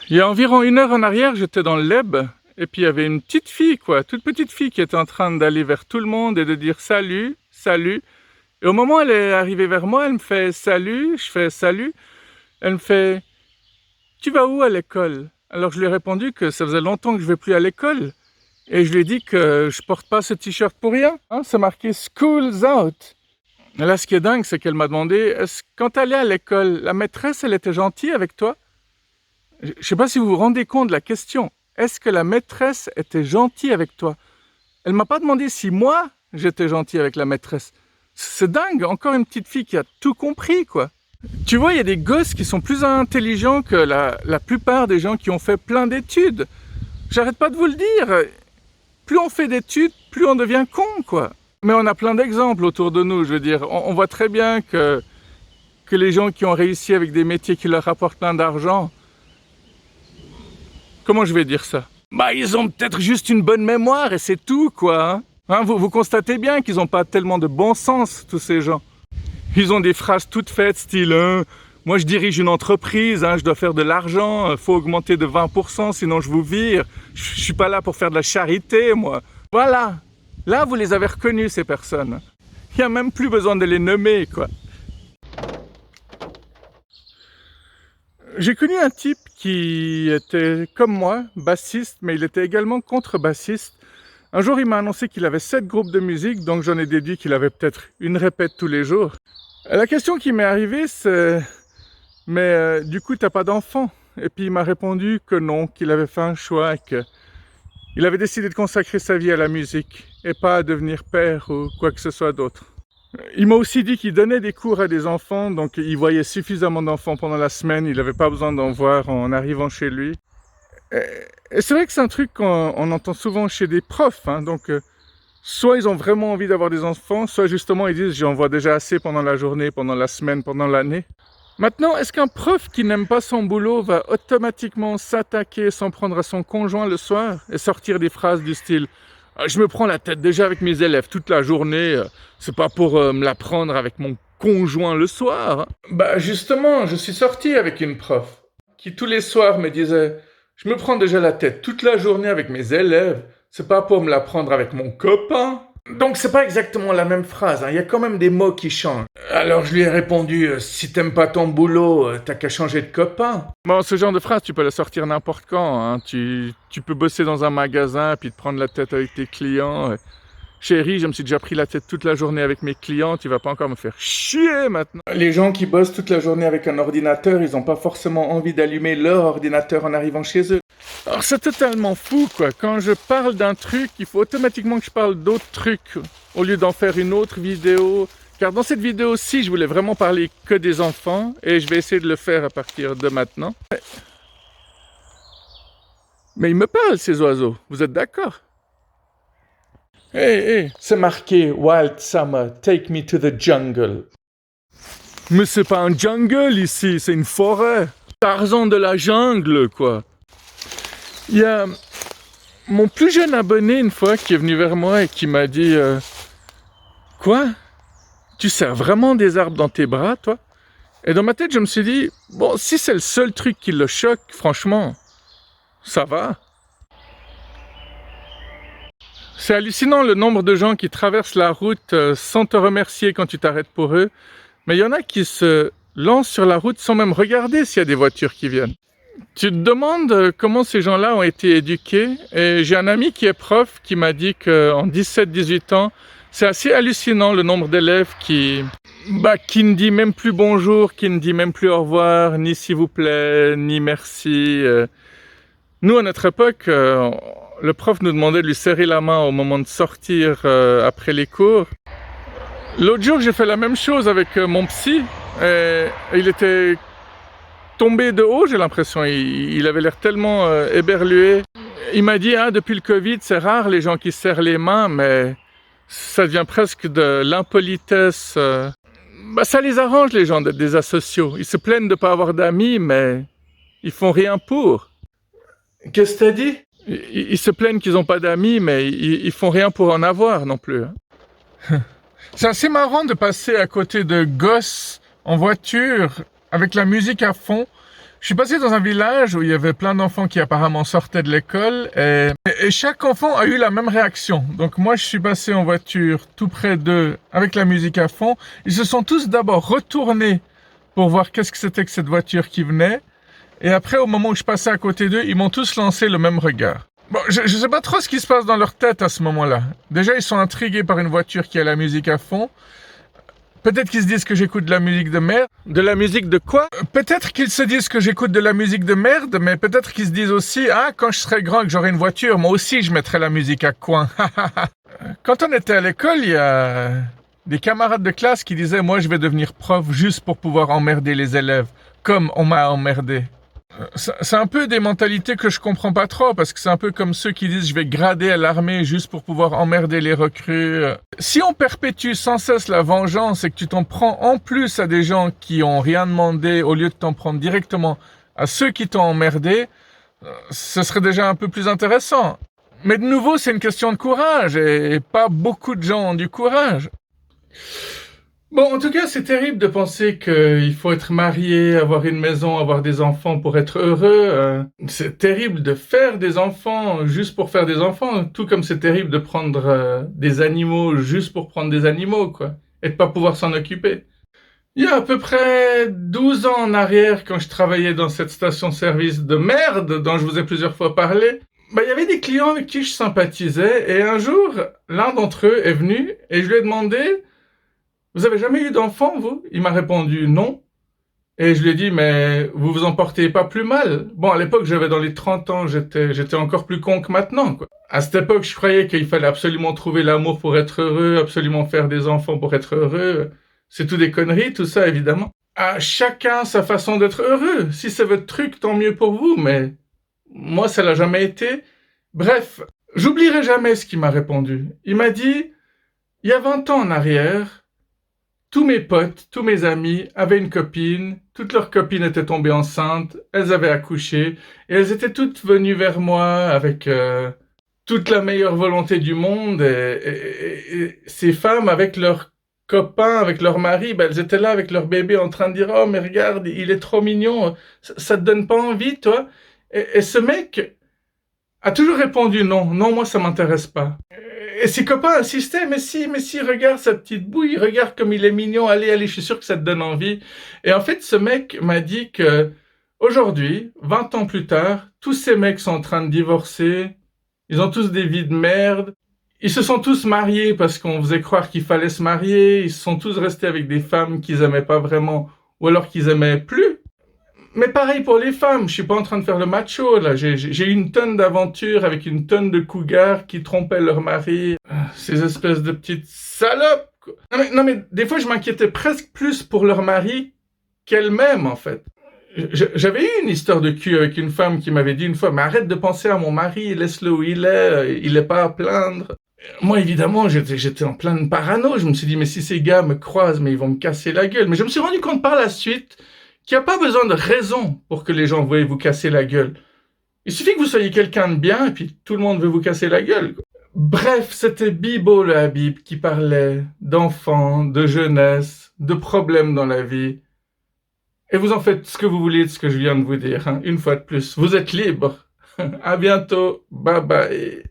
Il y a environ 1 heure en arrière, j'étais dans le Leb, et puis il y avait une petite fille, quoi, toute petite fille qui était en train d'aller vers tout le monde et de dire salut, salut. Et au moment où elle est arrivée vers moi, elle me fait salut, je fais salut. Elle me fait tu vas où à l'école? Alors je lui ai répondu que ça faisait longtemps que je ne vais plus à l'école. Et je lui ai dit que je porte pas ce t-shirt pour rien. Hein, c'est marqué School's out. Et là, ce qui est dingue, c'est qu'elle m'a demandé quand tu allais à l'école, la maîtresse, elle était gentille avec toi? Je ne sais pas si vous vous rendez compte de la question. Est-ce que la maîtresse était gentille avec toi? Elle m'a pas demandé si moi, j'étais gentil avec la maîtresse. C'est dingue, encore une petite fille qui a tout compris, quoi. Tu vois, il y a des gosses qui sont plus intelligents que la plupart des gens qui ont fait plein d'études. J'arrête pas de vous le dire. Plus on fait d'études, plus on devient con, quoi. Mais on a plein d'exemples autour de nous, je veux dire. On voit très bien que les gens qui ont réussi avec des métiers qui leur rapportent plein d'argent, comment je vais dire ça? Bah, ils ont peut-être juste une bonne mémoire et c'est tout, quoi. Hein, vous constatez bien qu'ils n'ont pas tellement de bon sens, tous ces gens. Ils ont des phrases toutes faites, style moi je dirige une entreprise, je dois faire de l'argent, faut augmenter de 20%, sinon je vous vire. Je suis pas là pour faire de la charité, moi. Voilà. Là, vous les avez reconnus, ces personnes. Il n'y a même plus besoin de les nommer, quoi. J'ai connu un type qui était comme moi, bassiste, mais il était également contrebassiste. Un jour, il m'a annoncé qu'il avait 7 groupes de musique, donc j'en ai déduit qu'il avait peut-être une répète tous les jours. La question qui m'est arrivée, c'est « Mais du coup, t'as pas d'enfant ?» Et puis il m'a répondu que non, qu'il avait fait un choix et qu'il avait décidé de consacrer sa vie à la musique et pas à devenir père ou quoi que ce soit d'autre. Il m'a aussi dit qu'il donnait des cours à des enfants, donc il voyait suffisamment d'enfants pendant la semaine, il n'avait pas besoin d'en voir en arrivant chez lui. Et c'est vrai que c'est un truc qu'on entend souvent chez des profs, donc soit ils ont vraiment envie d'avoir des enfants, soit justement ils disent j'en vois déjà assez pendant la journée, pendant la semaine, pendant l'année. Maintenant, est-ce qu'un prof qui n'aime pas son boulot va automatiquement s'attaquer, s'en prendre à son conjoint le soir et sortir des phrases du style « Je me prends la tête déjà avec mes élèves toute la journée, c'est pas pour me la prendre avec mon conjoint le soir. » Bah justement, je suis sorti avec une prof qui tous les soirs me disait « Je me prends déjà la tête toute la journée avec mes élèves, c'est pas pour me la prendre avec mon copain. » Donc c'est pas exactement la même phrase, il y a quand même des mots qui changent. Alors je lui ai répondu si t'aimes pas ton boulot, t'as qu'à changer de copain. Bon, ce genre de phrase, tu peux la sortir n'importe quand. Tu peux bosser dans un magasin puis te prendre la tête avec tes clients. Chérie, je me suis déjà pris la tête toute la journée avec mes clients, tu vas pas encore me faire chier maintenant. Les gens qui bossent toute la journée avec un ordinateur, ils ont pas forcément envie d'allumer leur ordinateur en arrivant chez eux. Alors c'est totalement fou, quoi. Quand je parle d'un truc, il faut automatiquement que je parle d'autres trucs, au lieu d'en faire une autre vidéo. Car dans cette vidéo-ci, je voulais vraiment parler que des enfants, et je vais essayer de le faire à partir de maintenant. Mais ils me parlent, ces oiseaux, vous êtes d'accord? Hey, c'est marqué « Wild Summer, take me to the jungle ». Mais c'est pas un jungle ici, c'est une forêt. Tarzan de la jungle, quoi. Il y a mon plus jeune abonné une fois qui est venu vers moi et qui m'a dit « Quoi? Tu serres vraiment des arbres dans tes bras, toi ?» Et dans ma tête, je me suis dit « Bon, si c'est le seul truc qui le choque, franchement, ça va. » C'est hallucinant le nombre de gens qui traversent la route sans te remercier quand tu t'arrêtes pour eux. Mais il y en a qui se lancent sur la route sans même regarder s'il y a des voitures qui viennent. Tu te demandes comment ces gens-là ont été éduqués. Et j'ai un ami qui est prof qui m'a dit qu'en 17-18 ans, c'est assez hallucinant le nombre d'élèves qui ne dit même plus bonjour, qui ne dit même plus au revoir, ni s'il vous plaît, ni merci. Nous, à notre époque, le prof nous demandait de lui serrer la main au moment de sortir après les cours. L'autre jour, j'ai fait la même chose avec mon psy. Et il était tombé de haut, j'ai l'impression. Il avait l'air tellement éberlué. Il m'a dit, depuis le Covid, c'est rare les gens qui se serrent les mains, mais ça devient presque de l'impolitesse. Ça les arrange, les gens, d'être des asociaux. Ils se plaignent de ne pas avoir d'amis, mais ils font rien pour. Qu'est-ce que t'as dit? Ils se plaignent qu'ils n'ont pas d'amis, mais ils font rien pour en avoir non plus. C'est assez marrant de passer à côté de gosses en voiture avec la musique à fond. Je suis passé dans un village où il y avait plein d'enfants qui apparemment sortaient de l'école et chaque enfant a eu la même réaction. Donc moi je suis passé en voiture tout près d'eux avec la musique à fond. Ils se sont tous d'abord retournés pour voir qu'est-ce que c'était que cette voiture qui venait. Et après, au moment où je passais à côté d'eux, ils m'ont tous lancé le même regard. Bon, je sais pas trop ce qui se passe dans leur tête à ce moment-là. Déjà, ils sont intrigués par une voiture qui a la musique à fond. Peut-être qu'ils se disent que j'écoute de la musique de merde. De la musique de quoi? Peut-être qu'ils se disent que j'écoute de la musique de merde, mais peut-être qu'ils se disent aussi, ah, quand je serai grand et que j'aurai une voiture, moi aussi je mettrai la musique à coin. Quand on était à l'école, il y a des camarades de classe qui disaient, moi je vais devenir prof juste pour pouvoir emmerder les élèves, comme on m'a emmerdé. C'est un peu des mentalités que je comprends pas trop, parce que c'est un peu comme ceux qui disent je vais grader à l'armée juste pour pouvoir emmerder les recrues. Si on perpétue sans cesse la vengeance et que tu t'en prends en plus à des gens qui ont rien demandé au lieu de t'en prendre directement à ceux qui t'ont emmerdé, ce serait déjà un peu plus intéressant. Mais de nouveau, c'est une question de courage et pas beaucoup de gens ont du courage. Bon, en tout cas, c'est terrible de penser qu'il faut être marié, avoir une maison, avoir des enfants pour être heureux. C'est terrible de faire des enfants juste pour faire des enfants, tout comme c'est terrible de prendre des animaux juste pour prendre des animaux, quoi, et de pas pouvoir s'en occuper. Il y a à peu près 12 ans en arrière, quand je travaillais dans cette station-service de merde dont je vous ai plusieurs fois parlé, il y avait des clients avec qui je sympathisais, et un jour, l'un d'entre eux est venu, et je lui ai demandé vous avez jamais eu d'enfant, vous? Il m'a répondu non. Et je lui ai dit, mais vous vous en portez pas plus mal. Bon, à l'époque, j'avais dans les 30 ans, j'étais encore plus con que maintenant, quoi. À cette époque, je croyais qu'il fallait absolument trouver l'amour pour être heureux, absolument faire des enfants pour être heureux. C'est tout des conneries, tout ça, évidemment. À chacun sa façon d'être heureux. Si c'est votre truc, tant mieux pour vous, mais moi, ça l'a jamais été. Bref, j'oublierai jamais ce qu'il m'a répondu. Il m'a dit, il y a 20 ans en arrière, tous mes potes, tous mes amis avaient une copine, toutes leurs copines étaient tombées enceintes, elles avaient accouché, et elles étaient toutes venues vers moi avec toute la meilleure volonté du monde, et ces femmes avec leurs copains, avec leurs maris, elles étaient là avec leur bébé en train de dire « Oh mais regarde, il est trop mignon, ça te donne pas envie toi ?» Et ce mec a toujours répondu « Non, non, moi ça m'intéresse pas ». Et ses copains insistaient, mais si, regarde sa petite bouille, regarde comme il est mignon, allez, je suis sûr que ça te donne envie. Et en fait, ce mec m'a dit que aujourd'hui, 20 ans plus tard, tous ces mecs sont en train de divorcer, ils ont tous des vies de merde, ils se sont tous mariés parce qu'on faisait croire qu'il fallait se marier, ils sont tous restés avec des femmes qu'ils aimaient pas vraiment, ou alors qu'ils aimaient plus. Mais pareil pour les femmes, je suis pas en train de faire le macho, là. J'ai eu une tonne d'aventures avec une tonne de cougars qui trompaient leur mari. Ces espèces de petites salopes, quoi. Non mais des fois, je m'inquiétais presque plus pour leur mari qu'elles-mêmes, en fait. J'avais eu une histoire de cul avec une femme qui m'avait dit une fois, mais arrête de penser à mon mari, laisse-le où il est pas à plaindre. Moi, évidemment, j'étais en pleine parano. Je me suis dit, mais si ces gars me croisent, mais ils vont me casser la gueule. Mais je me suis rendu compte par la suite qu'il n'y a pas besoin de raison pour que les gens veuillent vous casser la gueule. Il suffit que vous soyez quelqu'un de bien et puis tout le monde veut vous casser la gueule, quoi. Bref, c'était Bibo le Habib qui parlait d'enfants, de jeunesse, de problèmes dans la vie. Et vous en faites ce que vous voulez de ce que je viens de vous dire, hein, une fois de plus. Vous êtes libre. À bientôt. Bye bye.